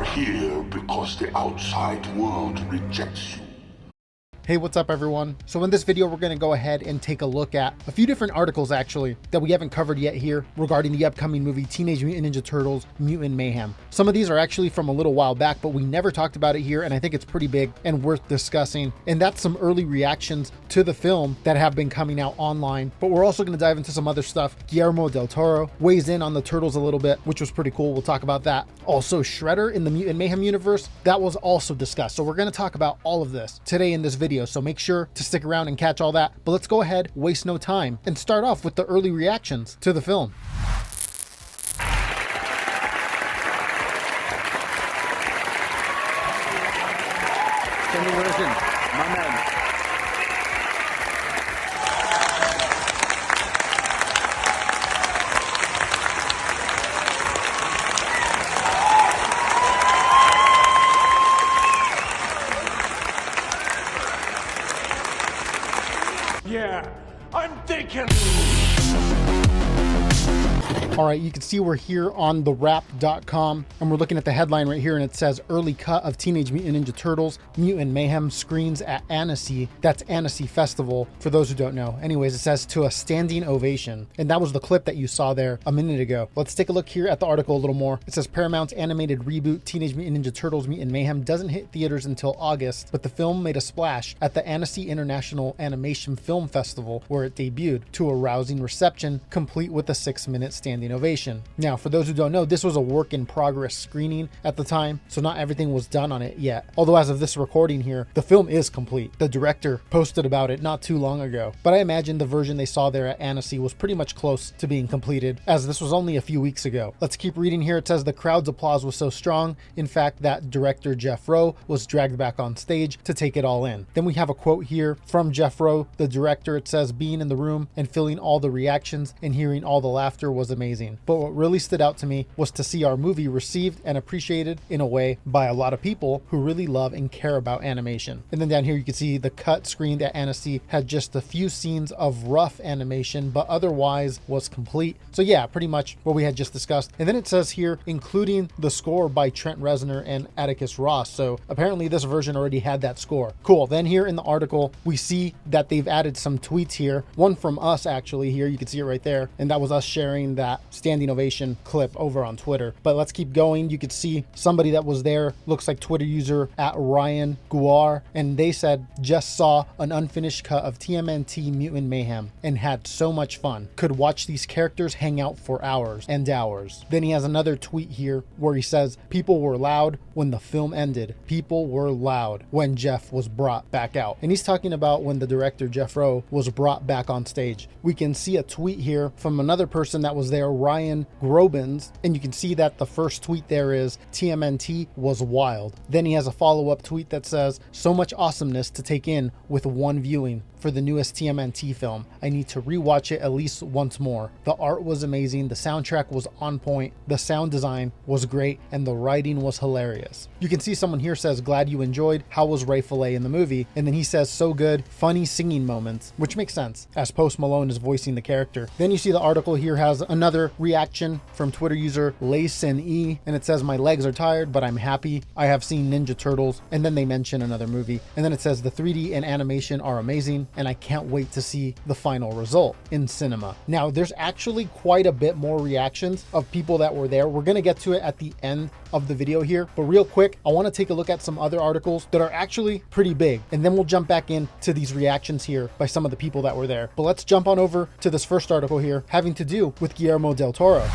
are here because the outside world rejects you. Hey, what's up everyone? So in this video, we're going to go ahead and take a look at a few different articles actually that we haven't covered yet here regarding the upcoming movie Teenage Mutant Ninja Turtles Mutant Mayhem. Some of these are actually from a little while back, but we never talked about it here, and I think it's pretty big and worth discussing. And that's some early reactions to the film that have been coming out online, but we're also going to dive into some other stuff. Guillermo del Toro weighs in on the Turtles a little bit, which was pretty cool. We'll talk about that. Also, Shredder in the Mutant Mayhem universe, that was also discussed. So we're going to talk about all of this today in this video. So make sure to stick around and catch all that. But let's go ahead, waste no time, and start off with the early reactions to the film. Yeah, I'm thinking. All right, you can see we're here on thewrap.com and we're looking at the headline right here, and it says early cut of Teenage Mutant Ninja Turtles Mutant Mayhem screens at Annecy. That's Annecy Festival for those who don't know. Anyways, it says to a standing ovation. And that was the clip that you saw there a minute ago. Let's take a look here at the article a little more. It says Paramount's animated reboot Teenage Mutant Ninja Turtles Mutant Mayhem doesn't hit theaters until August, but the film made a splash at the Annecy International Animation Film Festival where it debuted to a rousing reception, complete with a 6-minute standing ovation. Now, for those who don't know, this was a work in progress screening at the time, so not everything was done on it yet. Although as of this recording here, the film is complete. The director posted about it not too long ago, but I imagine the version they saw there at Annecy was pretty much close to being completed, as this was only a few weeks ago. Let's keep reading here. It says the crowd's applause was so strong, in fact, that director Jeff Rowe was dragged back on stage to take it all in. Then we have a quote here from Jeff Rowe, the director. It says, being in the room and feeling all the reactions and hearing all the laughter was amazing. But what really stood out to me was to see our movie received and appreciated in a way by a lot of people who really love and care about animation. And then down here you can see the cut screened at Annecy had just a few scenes of rough animation, but otherwise was complete. So yeah, pretty much what we had just discussed. And then it says here, including the score by Trent Reznor and Atticus Ross. So apparently this version already had that score. Cool. Then here in the article, we see that they've added some tweets here. One from us actually here, you can see it right there. And that was us sharing that standing ovation clip over on Twitter. But let's keep going. You could see somebody that was there, looks like Twitter user at Ryan Guar, and they said, just saw an unfinished cut of TMNT Mutant Mayhem and had so much fun. Could watch these characters hang out for hours and hours. Then he has another tweet here where he says, people were loud when the film ended. People were loud when Jeff was brought back out. And he's talking about when the director Jeff Rowe was brought back on stage. We can see a tweet here from another person that was there, Ryan Grobens, and you can see that the first tweet there is TMNT was wild. Then he has a follow-up tweet that says, so much awesomeness to take in with one viewing for the newest TMNT film. I need to rewatch it at least once more. The art was amazing, the soundtrack was on point, the sound design was great, and the writing was hilarious. You can see someone here says, glad you enjoyed. How was Ray Fillet in the movie? And then he says, so good, funny singing moments, which makes sense as Post Malone is voicing the character. Then you see the article here has another reaction from Twitter user Layson E, and it says, my legs are tired, but I'm happy. I have seen Ninja Turtles. And then they mention another movie. And then it says, the 3D and animation are amazing, and I can't wait to see the final result in cinema. Now, there's actually quite a bit more reactions of people that were there. We're going to get to it at the end of the video here, but real quick, I want to take a look at some other articles that are actually pretty big, and then we'll jump back into these reactions here by some of the people that were there. But let's jump on over to this first article here having to do with Guillermo del Toro.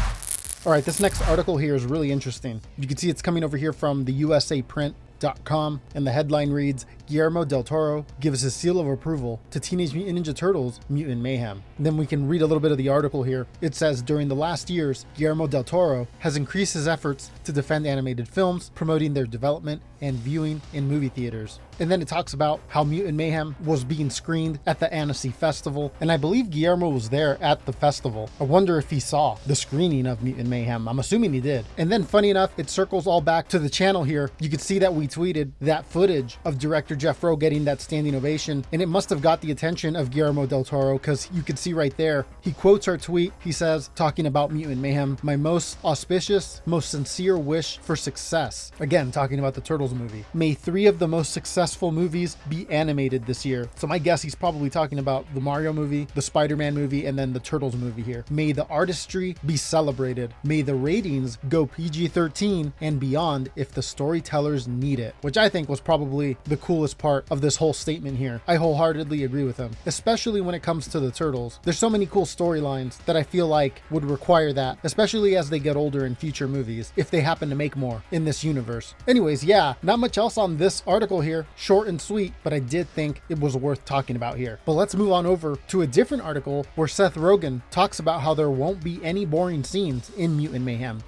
All right, this next article here is really interesting. You can see it's coming over here from the USAprint.com, and the headline reads, Guillermo del Toro gives his seal of approval to Teenage Mutant Ninja Turtles Mutant Mayhem. And then we can read a little bit of the article here. It says, during the last years, Guillermo del Toro has increased his efforts to defend animated films, promoting their development and viewing in movie theaters. And then it talks about how Mutant Mayhem was being screened at the Annecy Festival, and I believe Guillermo was there at the festival. I wonder if he saw the screening of Mutant Mayhem. I'm assuming he did. And then funny enough, it circles all back to the channel here. You can see that we retweeted that footage of director Jeff Rowe getting that standing ovation, and it must have got the attention of Guillermo del Toro, because you can see right there, he quotes our tweet. He says, talking about Mutant Mayhem, "My most auspicious, most sincere wish for success." Again, talking about the Turtles movie. "May 3 of the most successful movies be animated this year." So my guess, he's probably talking about the Mario movie, the Spider-Man movie, and then the Turtles movie here. "May the artistry be celebrated. May the ratings go PG-13 and beyond if the storytellers need it," which I think was probably the coolest part of this whole statement here. I wholeheartedly agree with him, especially when it comes to the Turtles. There's so many cool storylines that I feel like would require that, especially as they get older in future movies, if they happen to make more in this universe. Anyways, yeah, not much else on this article here. Short and sweet, but I did think it was worth talking about here. But let's move on over to a different article where Seth Rogen talks about how there won't be any boring scenes in Mutant Mayhem.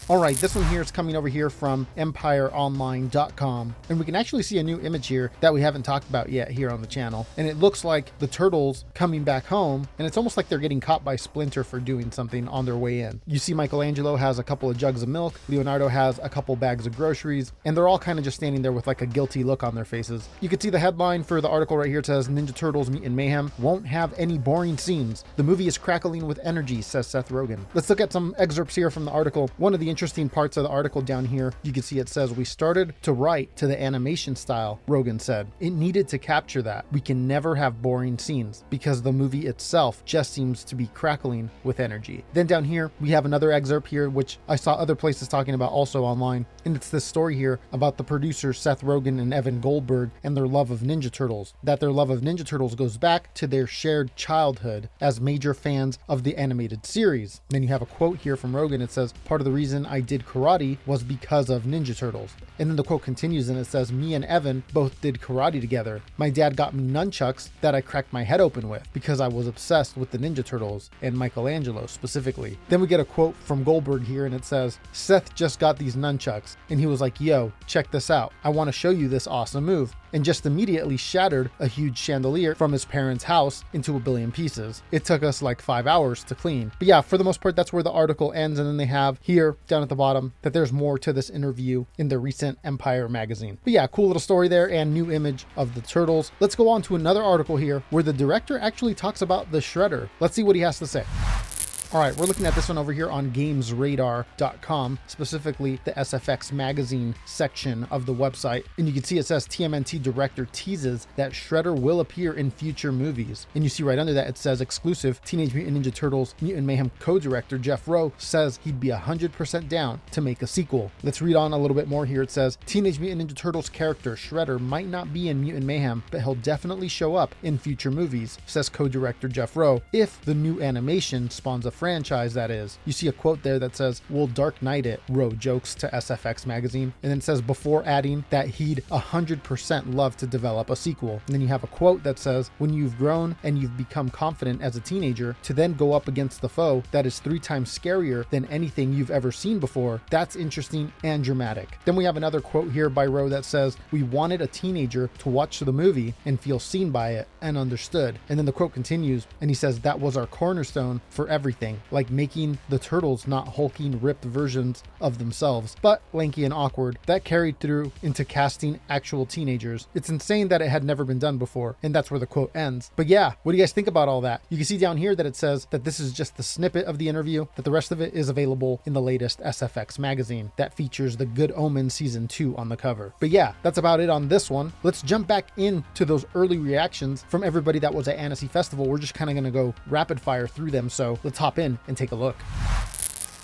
All right, this one here is coming over here from EmpireOnline.com, and we can actually see a new image here that we haven't talked about yet here on the channel. And it looks like the Turtles coming back home, and it's almost like they're getting caught by Splinter for doing something on their way in. You see Michelangelo has a couple of jugs of milk, Leonardo has a couple bags of groceries, and they're all kind of just standing there with like a guilty look on their faces. You can see the headline for the article right here. It says, "Ninja Turtles Mutant Mayhem won't have any boring scenes. The movie is crackling with energy," says Seth Rogen. Let's look at some excerpts here from the article. One of the interesting parts of the article down here, you can see it says, "We started to write to the animation style," Rogen said. "It needed to capture that. We can never have boring scenes because the movie itself just seems to be crackling with energy." Then down here, we have another excerpt here, which I saw other places talking about also online. And it's this story here about the producers Seth Rogen and Evan Goldberg and their love of Ninja Turtles. That their love of Ninja Turtles goes back to their shared childhood as major fans of the animated series. Then you have a quote here from Rogen. It says, "Part of the reason I did karate was because of Ninja Turtles." And then the quote continues and it says, "Me and Evan both did karate together. My dad got me nunchucks that I cracked my head open with because I was obsessed with the Ninja Turtles and Michelangelo specifically." Then we get a quote from Goldberg here and it says, "Seth just got these nunchucks and he was like, 'Yo, check this out. I want to show you this awesome move,' and just immediately shattered a huge chandelier from his parents' house into a billion pieces. It took us like 5 hours to clean." But yeah, for the most part, that's where the article ends. And then they have here down at the bottom that there's more to this interview in the recent Empire magazine. But yeah, cool little story there and new image of the Turtles. Let's go on to another article here where the director actually talks about the Shredder. Let's see what he has to say. All right, we're looking at this one over here on GamesRadar.com, specifically the SFX magazine section of the website. And you can see it says TMNT director teases that Shredder will appear in future movies. And you see right under that, it says exclusive, Teenage Mutant Ninja Turtles Mutant Mayhem co-director Jeff Rowe says he'd be 100% down to make a sequel. Let's read on a little bit more here. It says, "Teenage Mutant Ninja Turtles character Shredder might not be in Mutant Mayhem, but he'll definitely show up in future movies," says co-director Jeff Rowe, "if the new animation spawns a franchise, that is." You see a quote there that says, "We'll Dark Knight it," Rowe jokes to SFX magazine. And then it says, before adding that he'd 100% love to develop a sequel. And then you have a quote that says, "When you've grown and you've become confident as a teenager, to then go up against the foe that is 3 times scarier than anything you've ever seen before, that's interesting and dramatic." Then we have another quote here by Rowe that says, "We wanted a teenager to watch the movie and feel seen by it and understood." And then the quote continues and he says, "That was our cornerstone for everything, like making the Turtles not hulking, ripped versions of themselves, but lanky and awkward. That carried through into casting actual teenagers. It's insane that it had never been done before." And that's where the quote ends. But yeah, what do you guys think about all that? You can see down here that it says that this is just the snippet of the interview, that the rest of it is available in the latest SFX magazine that features the Good Omen Season 2 on the cover. But yeah, that's about it on this one. Let's jump back into those early reactions from everybody that was at Annecy Festival. We're just kind of going to go rapid fire through them, so let's hop in and take a look.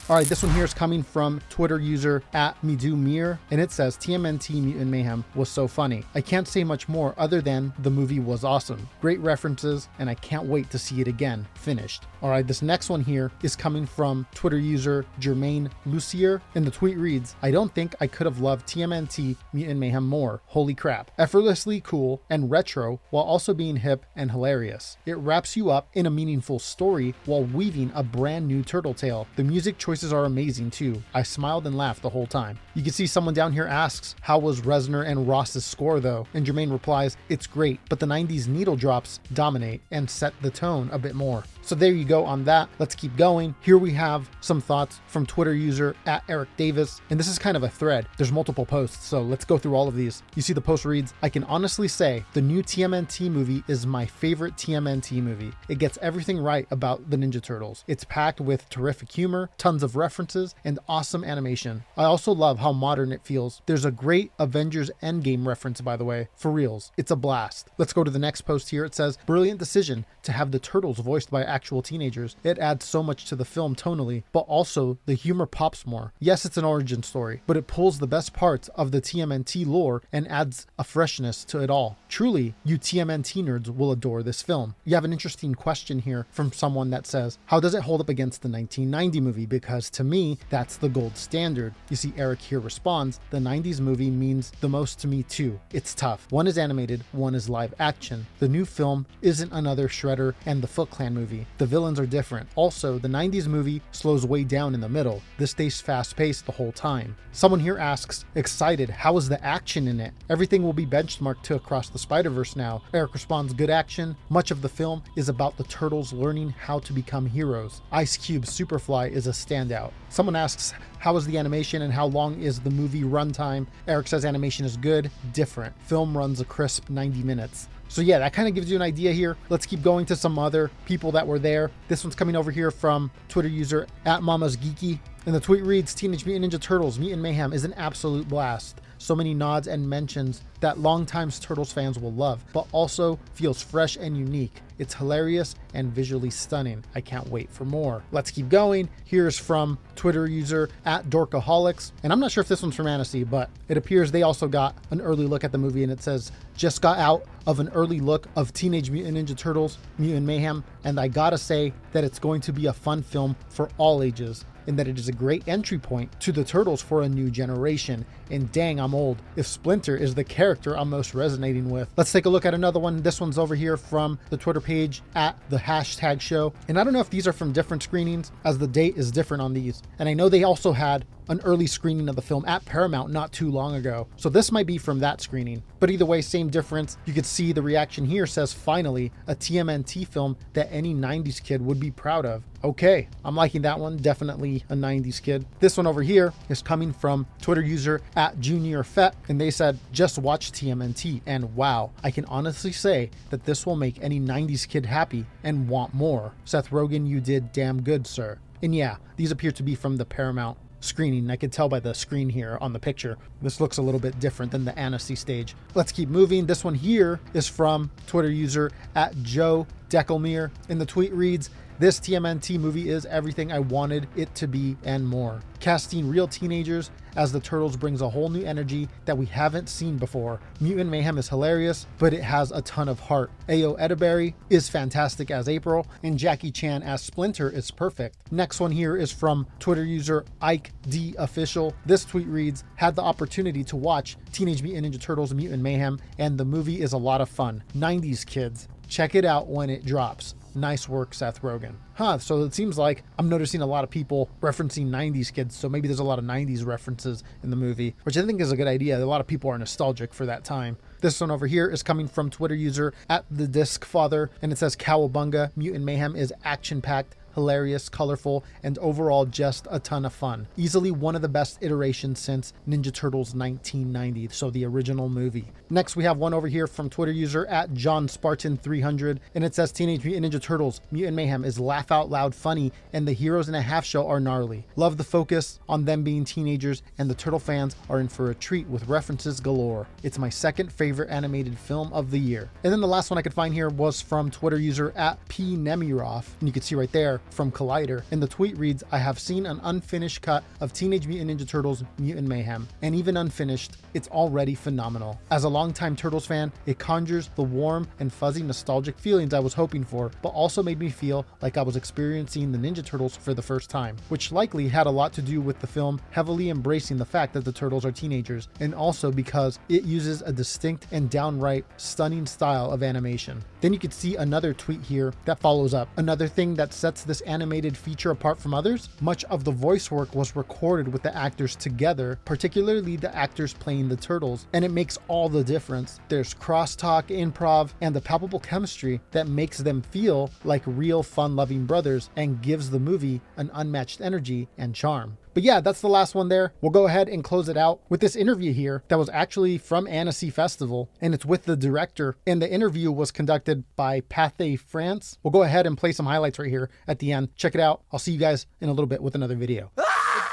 All right, this one here is coming from Twitter user @MeDoMir, and it says, "TMNT Mutant Mayhem was so funny. I can't say much more other than the movie was awesome. Great references, and I can't wait to see it again. Finished." All right, this next one here is coming from Twitter user Jermaine Lucier, and the tweet reads, "I don't think I could have loved TMNT Mutant Mayhem more. Holy crap. Effortlessly cool and retro while also being hip and hilarious. It wraps you up in a meaningful story while weaving a brand new turtle tale. The music choices are amazing too. I smiled and laughed the whole time." You can see someone down here asks, "How was Reznor and Ross's score though?" And Jermaine replies, "It's great, but the 90s needle drops dominate and set the tone a bit more." So there you go on that. Let's keep going. Here we have some thoughts from Twitter user @EricDavis, and this is kind of a thread. There's multiple posts, so let's go through all of these. You see the post reads, "I can honestly say the new TMNT movie is my favorite TMNT movie. It gets everything right about the Ninja Turtles. It's packed with terrific humor, tons of references, and awesome animation. I also love how modern it feels. There's a great Avengers Endgame reference, by the way, for reals. It's a blast." Let's go to the next post here. It says, "Brilliant decision to have the Turtles voiced by actual teenagers. It adds so much to the film tonally, but also the humor pops more. Yes, it's an origin story, but it pulls the best parts of the TMNT lore and adds a freshness to it all. Truly, you TMNT nerds will adore this film." You have an interesting question here from someone that says, "How does it hold up against the 1990 movie? Because to me, that's the gold standard." You see Eric here responds, "The 90s movie means the most to me too. It's tough. One is animated, one is live action. The new film isn't another Shredder and the Foot Clan movie. The villains are different. Also, the 90s movie slows way down in the middle. This stays fast-paced the whole time." Someone here asks, "Excited, how is the action in it? Everything will be benchmarked to Across the Spider-Verse now." Eric responds, "Good action. Much of the film is about the Turtles learning how to become heroes. Ice Cube's Superfly is a standout." Someone asks, "How is the animation and how long is the movie runtime?" Eric says animation is good, different. Film runs a crisp 90 minutes. So yeah, that kind of gives you an idea here. Let's keep going to some other people that were there. This one's coming over here from Twitter user @MamasGeeky. And the tweet reads, "Teenage Mutant Ninja Turtles Mutant Mayhem is an absolute blast. So many nods and mentions that longtime Turtles fans will love, but also feels fresh and unique. It's hilarious and visually stunning. I can't wait for more." Let's keep going. Here's from Twitter user @Dorkaholics. And I'm not sure if this one's from Annecy, but it appears they also got an early look at the movie, and it says, "Just got out of an early look of Teenage Mutant Ninja Turtles Mutant Mayhem, and I gotta say that it's going to be a fun film for all ages, and that it is a great entry point to the Turtles for a new generation. And dang, I'm old if Splinter is the character I'm most resonating with." Let's take a look at another one. This one's over here from the Twitter page @the#show. And I don't know if these are from different screenings, as the date is different on these. And I know they also had an early screening of the film at Paramount not too long ago. So this might be from that screening. But either way, same difference. You could see the reaction here says, "Finally, a TMNT film that any 90s kid would be proud of." Okay, I'm liking that one. Definitely a 90s kid. This one over here is coming from Twitter user @JuniorFet, and they said, "Just watch TMNT, and wow, I can honestly say that this will make any 90s kid happy and want more. Seth Rogen, you did damn good, sir." And yeah, these appear to be from the Paramount screening. I can tell by the screen here on the picture. This looks a little bit different than the Annecy stage. Let's keep moving. This one here is from Twitter user @JoeDeckelmere, and the tweet reads, "This TMNT movie is everything I wanted it to be and more. Casting real teenagers as the Turtles brings a whole new energy that we haven't seen before. Mutant Mayhem is hilarious, but it has a ton of heart. Ayo Edebari is fantastic as April, and Jackie Chan as Splinter is perfect." Next one here is from Twitter user IkeDOfficial. This tweet reads, "Had the opportunity to watch Teenage Mutant Ninja Turtles Mutant Mayhem, and the movie is a lot of fun. 90s kids. Check it out when it drops. Nice work, Seth Rogen." So it seems like I'm noticing a lot of people referencing 90s kids, so maybe there's a lot of 90s references in the movie, which I think is a good idea. A lot of people are nostalgic for that time. This one over here is coming from Twitter user @TheDiscFather, and it says, "Cowabunga, Mutant Mayhem is action-packed, hilarious, colorful, and overall just a ton of fun. Easily one of the best iterations since Ninja Turtles 1990, so the original movie." Next, we have one over here from Twitter user @JohnSpartan300, and it says, "Teenage Mutant Ninja Turtles Mutant Mayhem is laugh out loud funny, and the heroes in a half shell are gnarly. Love the focus on them being teenagers, and the Turtle fans are in for a treat with references galore. It's my second favorite animated film of the year." And then the last one I could find here was from Twitter user @PNemiroff, and you can see right there from Collider, and the tweet reads, "I have seen an unfinished cut of Teenage Mutant Ninja Turtles Mutant Mayhem, and even unfinished, it's already phenomenal. As a longtime Turtles fan, it conjures the warm and fuzzy nostalgic feelings I was hoping for, but also made me feel like I was experiencing the Ninja Turtles for the first time, which likely had a lot to do with the film heavily embracing the fact that the Turtles are teenagers, and also because it uses a distinct and downright stunning style of animation." Then you could see another tweet here that follows up. "Another thing that sets this this animated feature apart from others, much of the voice work was recorded with the actors together, particularly the actors playing the turtles, and it makes all the difference. There's crosstalk, improv, and the palpable chemistry that makes them feel like real fun-loving brothers and gives the movie an unmatched energy and charm. But yeah, that's the last one there. We'll go ahead and close it out with this interview here that was actually from Annecy Festival, and it's with the director, and the interview was conducted by Pathé France. We'll go ahead and play some highlights right here at the end. Check it out. I'll see you guys in a little bit with another video.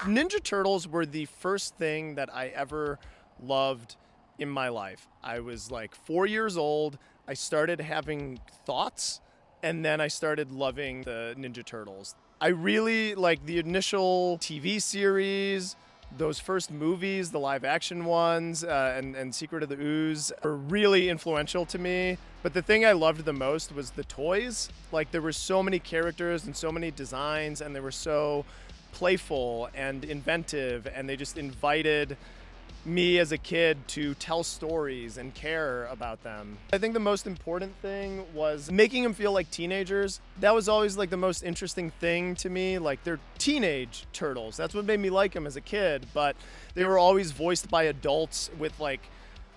Ninja Turtles were the first thing that I ever loved in my life. I was like 4 years old. I started having thoughts, and then I started loving the Ninja Turtles. I really like the initial TV series, those first movies, the live action ones, and Secret of the Ooze were really influential to me. But the thing I loved the most was the toys. Like, there were so many characters and so many designs, and they were so playful and inventive, and they just invited me as a kid to tell stories and care about them. I think the most important thing was making them feel like teenagers. That was always like the most interesting thing to me. Like, they're teenage turtles. That's what made me like them as a kid, but they were always voiced by adults with like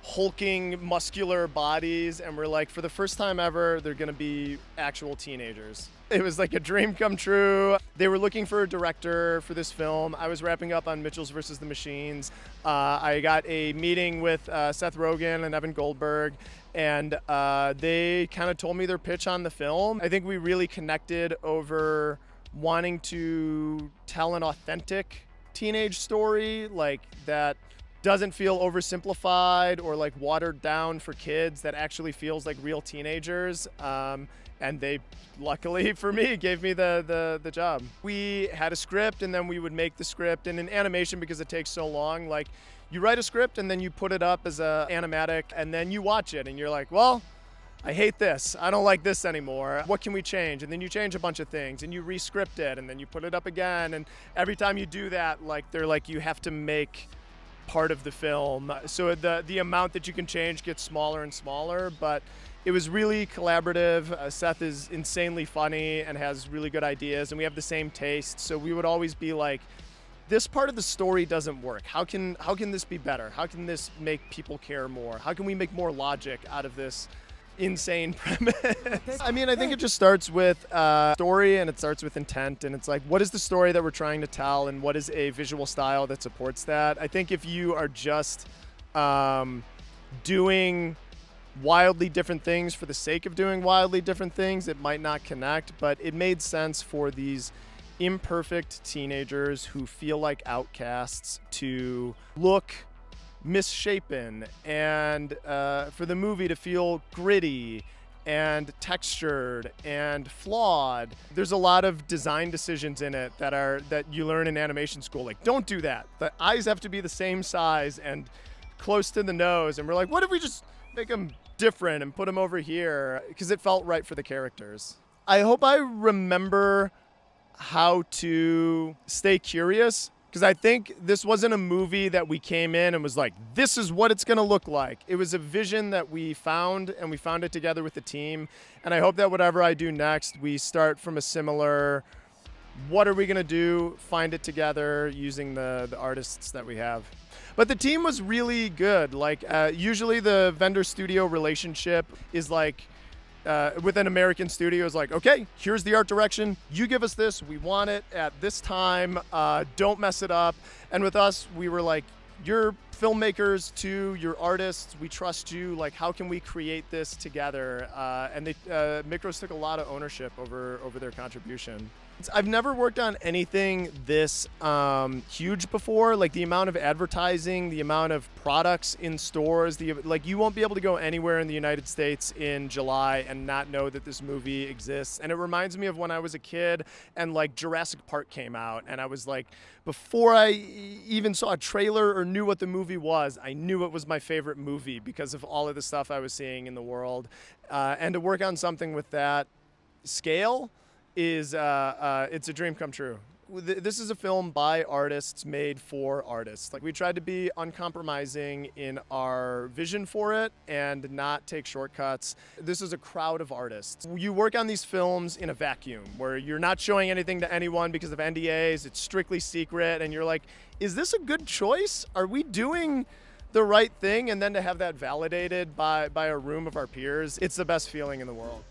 hulking muscular bodies, and we're like, for the first time ever, they're gonna be actual teenagers. It was like a dream come true. They were looking for a director for this film. I was wrapping up on Mitchell's versus the Machines. I got a meeting with Seth Rogen and Evan Goldberg, and they kind of told me their pitch on the film. I think we really connected over wanting to tell an authentic teenage story, like that doesn't feel oversimplified or like watered down for kids, that actually feels like real teenagers. And they, luckily for me, gave me the job. We had a script, and then we would make the script. And in animation, because it takes so long, like, you write a script and then you put it up as a animatic, and then you watch it and you're like, well, I hate this. I don't like this anymore. What can we change? And then you change a bunch of things and you re-script it, and then you put it up again. And every time you do that, like, they're like, you have to make part of the film. So the amount that you can change gets smaller and smaller, but it was really collaborative. Seth is insanely funny and has really good ideas, and we have the same taste. So we would always be like, this part of the story doesn't work. How can this be better? How can this make people care more? How can we make more logic out of this insane premise? I mean, I think it just starts with story, and it starts with intent, and it's like, what is the story that we're trying to tell, and what is a visual style that supports that? I think if you are just doing wildly different things for the sake of doing wildly different things, it might not connect, but it made sense for these imperfect teenagers who feel like outcasts to look misshapen, and for the movie to feel gritty and textured and flawed. There's a lot of design decisions in it that you learn in animation school. Like, don't do that. The eyes have to be the same size and close to the nose. And we're like, what if we just make them different and put them over here? Because it felt right for the characters. I hope I remember how to stay curious, because I think this wasn't a movie that we came in and was like, this is what it's going to look like. It was a vision that we found, and we found it together with the team. And I hope that whatever I do next, we start from a similar, what are we going to do, find it together using the artists that we have. But the team was really good. Like, usually the vendor studio relationship is like, with an American studio, is like, okay, here's the art direction. You give us this. We want it at this time. Don't mess it up. And with us, we were like, you're filmmakers too, you're artists. We trust you. Like, how can we create this together? And Micros took a lot of ownership over their contribution. I've never worked on anything this huge before. Like, the amount of advertising, the amount of products in stores, like, you won't be able to go anywhere in the United States in July and not know that this movie exists. And it reminds me of when I was a kid and like Jurassic Park came out, and I was like, before I even saw a trailer or knew what the movie was, I knew it was my favorite movie because of all of the stuff I was seeing in the world. And to work on something with that scale is it's a dream come true. This is a film by artists made for artists. Like, we tried to be uncompromising in our vision for it and not take shortcuts. This is a crowd of artists. You work on these films in a vacuum where you're not showing anything to anyone because of NDAs. It's strictly secret. And you're like, is this a good choice? Are we doing the right thing? And then to have that validated by a room of our peers, it's the best feeling in the world.